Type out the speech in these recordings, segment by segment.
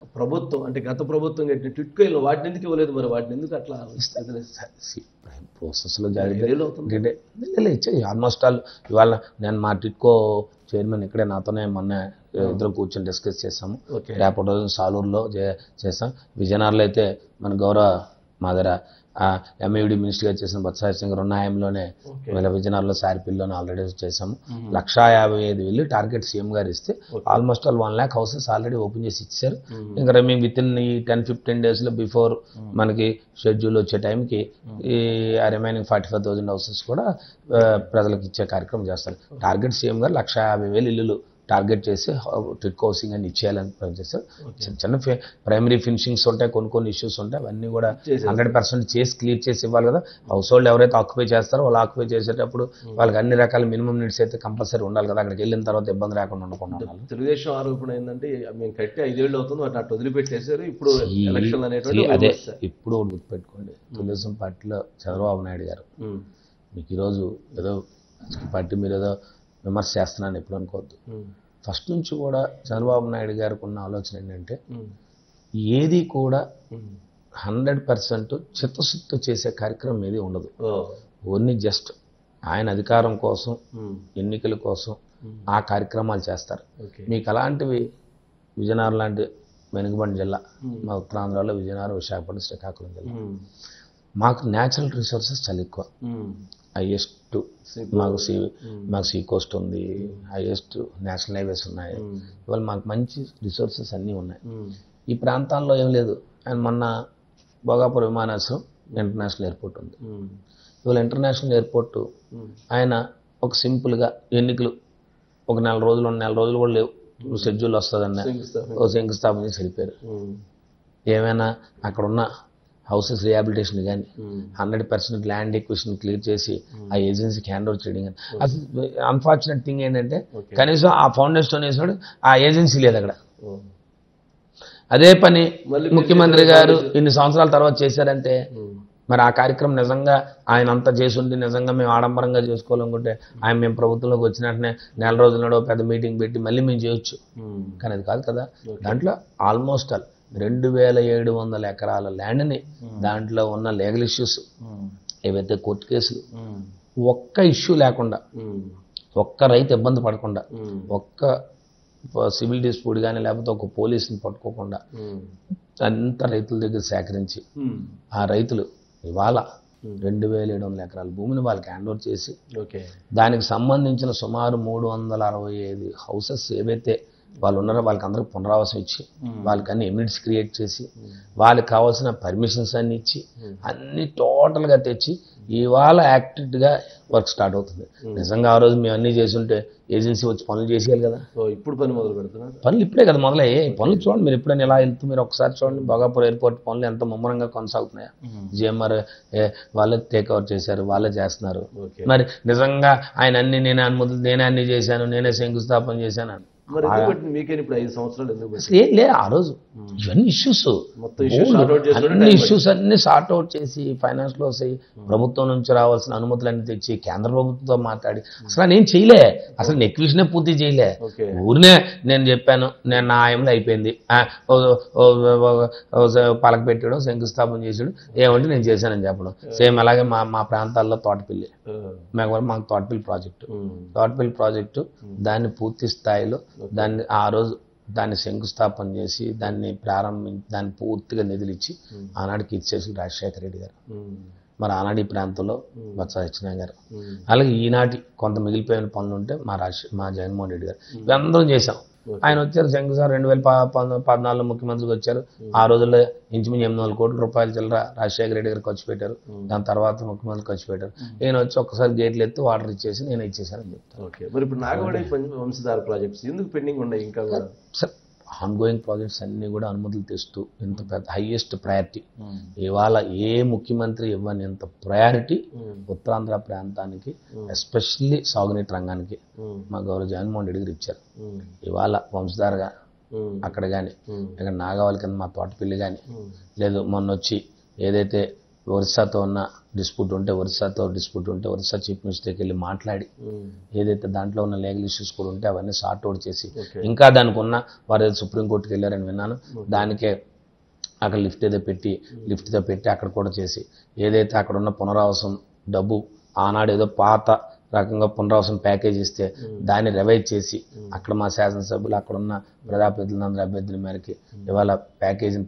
ప్రభుత్వం అంటే గత ప్రభుత్వం కట్టిన టిట్కోయిలు వాటిని ఎందుకు ఇవ్వలేదు? మరి వాటిని ఎందుకు అట్లా ప్రాసెస్లో జరిగింది ఇచ్చేది ఆల్మోస్ట్ ఆల్. ఇవాళ నేను మా టిట్కో చైర్మన్ ఇక్కడే నాతోనే మొన్న ఇద్దరు కూర్చొని డిస్కస్ చేసాము. రేపటి రోజు సాలూరులో చేస్తాం. విజయనగరంలో అయితే మన గౌరవ మా దగ్గర ఎంఏడి మినిస్టర్గా చేసిన బత్సాయి సింగ్ రుణాయంలోనే విజయనగరంలో సారిపిల్లోనే ఆల్రెడీ చేసాము. 1,55,000 టార్గెట్ సీఎం గారు ఇస్తే almost all 1 lakh houses already open చేసి ఇచ్చారు. ఇంకా మేము విత్ ఇన్ ఈ 10-15 daysలో బిఫోర్ మనకి షెడ్యూల్ వచ్చే టైంకి ఈ రిమైనింగ్ 45,000 హౌసెస్ కూడా ప్రజలకు ఇచ్చే కార్యక్రమం చేస్తారు. టార్గెట్ సీఎం గారు 1,50,000 ఇల్లులు టార్గెట్ చేసి టిట్కో హౌసింగ్ అని ఇచ్చేయాలని ప్లాన్ చేస్తారు. చిన్న ప్రైమరీ ఫినిషింగ్స్ ఉంటాయి, కొన్ని ఇష్యూస్ ఉంటాయి, అవన్నీ కూడా 100% చేసి క్లియర్ చేసి ఇవ్వాలి కదా. హౌస్ హోల్డ్ ఎవరైతే ఆక్యుపై చేస్తారో వాళ్ళు ఆక్యుపై చేసేటప్పుడు వాళ్ళకి అన్ని రకాల మినిమం నీడ్స్ అయితే కంపల్సరీ ఉండాలి కదా. అక్కడికి వెళ్ళిన తర్వాత ఇబ్బంది లేకుండా ఉండకుండా. తెలుగుదేశం ఆరోపణ ఏంటంటే మేము కట్టి 5 ఏళ్ళు అవుతుంది వాటిని అటు వదిలిపెట్టేశారు. ఇప్పుడు ఎలక్షన్ అనేటువంటి అదే ఇప్పుడు గుర్తుపెట్టుకోండి, తెలుగుదేశం పార్టీలో చంద్రబాబు నాయుడు గారు మీకు ఈరోజు ఏదో పార్టీ మీరు ఏదో విమర్శ చేస్తున్నాను ఎప్పుడు అనుకోవద్దు. ఫస్ట్ నుంచి కూడా చంద్రబాబు నాయుడు గారికి ఉన్న ఆలోచన ఏంటంటే ఏది కూడా 100% చిత్తశుద్ధి చేసే కార్యక్రమం ఏది ఉండదు. ఓన్లీ జస్ట్ ఆయన అధికారం కోసం, ఎన్నికల కోసం ఆ కార్యక్రమాలు చేస్తారు. మీకు అలాంటివి విజయనగరం లాంటి వెనుకబడిన జిల్లా, మా ఉత్తరాంధ్రలో విజయనగరం, విశాఖపట్నం, శ్రీకాకుళం జిల్లా, మాకు న్యాచురల్ రిసోర్సెస్ చాలా ఎక్కువ. హైయెస్ట్ మాకు సీ కోస్ట్ ఉంది, హైయెస్ట్ నేషనల్ హైవేస్ ఉన్నాయి. ఇవాళ మాకు మంచి రిసోర్సెస్ అన్నీ ఉన్నాయి. ఈ ప్రాంతాల్లో ఏం లేదు. ఆయన మొన్న భోగాపురం విమానాశ్రయం ఇంటర్నేషనల్ ఎయిర్పోర్ట్ ఉంది. ఇవాళ ఇంటర్నేషనల్ ఎయిర్పోర్టు ఆయన ఒక సింపుల్గా ఎన్నికలు ఒక 4 రోజులు 2 నెల రోజులు కూడా లేవు, షెడ్యూల్ వస్తుందన్న శంకుస్థాపన చేసి వెళ్ళిపోయారు. ఏమైనా అక్కడున్న హౌసెస్ రిహాబిలిటేషన్ కానీ 100% ల్యాండ్ ఎక్విజిషన్ క్లియర్ చేసి ఆ ఏజెన్సీకి హ్యాండ్ ఓవర్ చేయడం కానీ. అసలు అన్ఫార్చునేట్ థింగ్ ఏంటంటే కనీసం ఆ ఫౌండేషన్ వేసాడు, ఆ ఏజెన్సీ లేదు అక్కడ. అదే పని ముఖ్యమంత్రి గారు ఇన్ని సంవత్సరాల తర్వాత చేశారంటే మరి ఆ కార్యక్రమం నిజంగా ఆయన అంతా చేసి ఉంటే నిజంగా మేము ఆడంబరంగా చేసుకోవాలనుకుంటే ఆయన మేము ప్రభుత్వంలోకి వచ్చినట్టునే 4 రోజులనో పెద్ద మీటింగ్ పెట్టి మళ్ళీ మేము చేయొచ్చు. కానీ అది కాదు కదా. దాంట్లో ఆల్మోస్ట్ ఆల్ 2,700 ఎకరాల ల్యాండ్ని, దాంట్లో ఉన్న లీగల్ ఇష్యూస్ ఏవైతే కోర్టు కేసులు, ఒక్క ఇష్యూ లేకుండా, ఒక్క రైతు ఇబ్బంది పడకుండా, ఒక్క సివిల్ డిస్ప్యూట్ కానీ లేకపోతే ఒక పోలీసుని పట్టుకోకుండా అంత రైతుల దగ్గర సేకరించి ఆ రైతులు ఇవాళ 2,700 ఎకరాల భూమిని వాళ్ళకి హ్యాండ్ ఓవర్ చేసి దానికి సంబంధించిన సుమారు 365 హౌసెస్ ఏవైతే వాళ్ళు ఉన్నారో వాళ్ళకి అందరికి పునరావాసం ఇచ్చి వాళ్ళకి అన్ని ఎమ్యూనిటీస్ క్రియేట్ చేసి వాళ్ళకి కావాల్సిన పర్మిషన్స్ అన్ని ఇచ్చి అన్ని టోటల్గా తెచ్చి ఇవాళ యాక్టివ్గా వర్క్ స్టార్ట్ అవుతుంది. నిజంగా ఆ రోజు మేము అన్నీ చేసి ఉంటే ఏజెన్సీ వచ్చి పనులు చేసేయాలి కదా. ఇప్పుడు పని మొదలు పెడుతున్నారు. పనులు ఇప్పుడే కదా మొదలయ్యాయి. పనులు చూడండి మీరు ఎప్పుడైనా ఎలా వెళ్తూ మీరు ఒకసారి చూడండి. భోగాపురం ఎయిర్పోర్ట్ పనులు ఎంత ముమ్మరంగా కొనసాగుతున్నాయా. జిఎంఆర్ వాళ్ళే టేక్ ఓవర్ చేశారు, వాళ్ళే చేస్తున్నారు. మరి నిజంగా ఆయన అన్ని నేనే అనుమతులు, నేనే అన్ని చేశాను, నేనే శంకుస్థాపన చేశాను మీకేనా 5 సంవత్సరాలు ఎందుకు ఏం లే. ఆ రోజు ఇవన్నీ ఇష్యూస్ అన్ని ఇష్యూస్ అన్ని సార్ట్ అవుట్ చేసి ఫైనాన్స్ లాస్ అయ్యి ప్రభుత్వం నుంచి రావాల్సిన అనుమతులన్నీ తెచ్చి కేంద్ర ప్రభుత్వంతో మాట్లాడి అసలు నేను చేయలే, అసలు ఎక్విజిషనే పూర్తి చేయలే. ఊరినే నేను చెప్పాను, నేను నా ఆయనలో అయిపోయింది, పలక పెట్టాడు, శంకుస్థాపన చేసాడు, ఏమంటే నేను చేశానని చెప్పడం. సేమ్ అలాగే మా ప్రాంతాల్లో తోటపల్లి, మాకు తోటపల్లి ప్రాజెక్టు దాన్ని పూర్తి స్థాయిలో దాన్ని ఆ రోజు దాన్ని శంకుస్థాపన చేసి దాన్ని పూర్తిగా నిధులు ఇచ్చి ఆనాడికి ఇచ్చేసి రాజశేఖర రెడ్డి గారు, మరి ఆనాడు ఈ ప్రాంతంలో బొత్స సత్యనారాయణ గారు, అలాగే ఈనాటి కొంత మిగిలిపోయిన పనులు ఉంటే మా జగన్మోహన్ రెడ్డి గారు ఇవందరం చేశాం. ఆయన వచ్చారు శంకుసార్ 2014లో ముఖ్యమంత్రికి వచ్చారు. ఆ రోజుల్లో ఇంచుమించు 800 కోట్ల రూపాయలు చిల్లర రాజశేఖర రెడ్డి గారు ఖర్చు పెట్టారు. దాని తర్వాత ముఖ్యమంత్రి ఖర్చు పెట్టారు. నేను వచ్చి ఒక్కసారి గేట్లు ఎత్తి వాటర్ ఇచ్చేసి నేను ఇచ్చేసానని చెప్తాను. మరి ఇప్పుడు నాగవాడ వంశధార ప్రాజెక్ట్స్ ఎందుకు పెండింగ్ ఉన్నాయి? ఇంకా ఆన్గోయింగ్ ప్రాజెక్ట్స్ అన్నీ కూడా అనుమతులు తెస్తూ ఇంత పెద్ద హైయెస్ట్ ప్రయారిటీ ఇవాళ ఏ ముఖ్యమంత్రి ఇవ్వని ఇంత ప్రయారిటీ ఉత్తరాంధ్ర ప్రాంతానికి, ఎస్పెషల్లీ సాగునీటి రంగానికి మా గౌరవ జగన్మోహన్ రెడ్డి గారు ఇచ్చారు. ఇవాళ వంశధారగా అక్కడ కానీ ఇక్కడ నాగవాళ్ళ కింద మా తోటపల్లి కానీ లేదు, మొన్న వచ్చి ఏదైతే ఒరిస్సాతో ఉన్న డిస్ప్యూట్ ఉంటే ఒరిస్సా చీఫ్ మినిస్టర్కి వెళ్ళి మాట్లాడి ఏదైతే దాంట్లో ఉన్న లీగల్ ఇష్యూస్ కూడా ఉంటే అవన్నీ సార్ట్ అవుట్ చేసి ఇంకా దానికి ఉన్న వారు సుప్రీంకోర్టుకి వెళ్ళారని విన్నాను. దానికే అక్కడ లిఫ్ట్తో పెట్టి అక్కడ కూడా చేసి ఏదైతే అక్కడ ఉన్న పునరావాసం డబ్బు ఆనాడు ఏదో పాత రకంగా పునరావాసం ప్యాకేజ్ ఇస్తే దాన్ని రివైజ్ చేసి అక్కడ మా శాసనసభ్యులు అక్కడ ఉన్న ప్రజాప్రతినిధులందరూ అభ్యర్థుల మేరకి ఇవాళ ప్యాకేజీని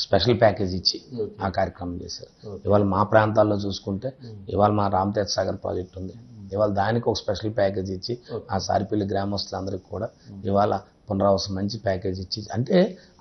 స్పెషల్ ప్యాకేజ్ ఇచ్చి ఆ కార్యక్రమం చేశారు. ఇవాళ మా ప్రాంతాల్లో చూసుకుంటే ఇవాళ మా రామతీర్థ సాగర్ ప్రాజెక్ట్ ఉంది. ఇవాళ దానికి ఒక స్పెషల్ ప్యాకేజ్ ఇచ్చి ఆ సారిపల్లి గ్రామస్తులందరికీ కూడా ఇవాళ పునరావాసం మంచి ప్యాకేజ్ ఇచ్చి అంటే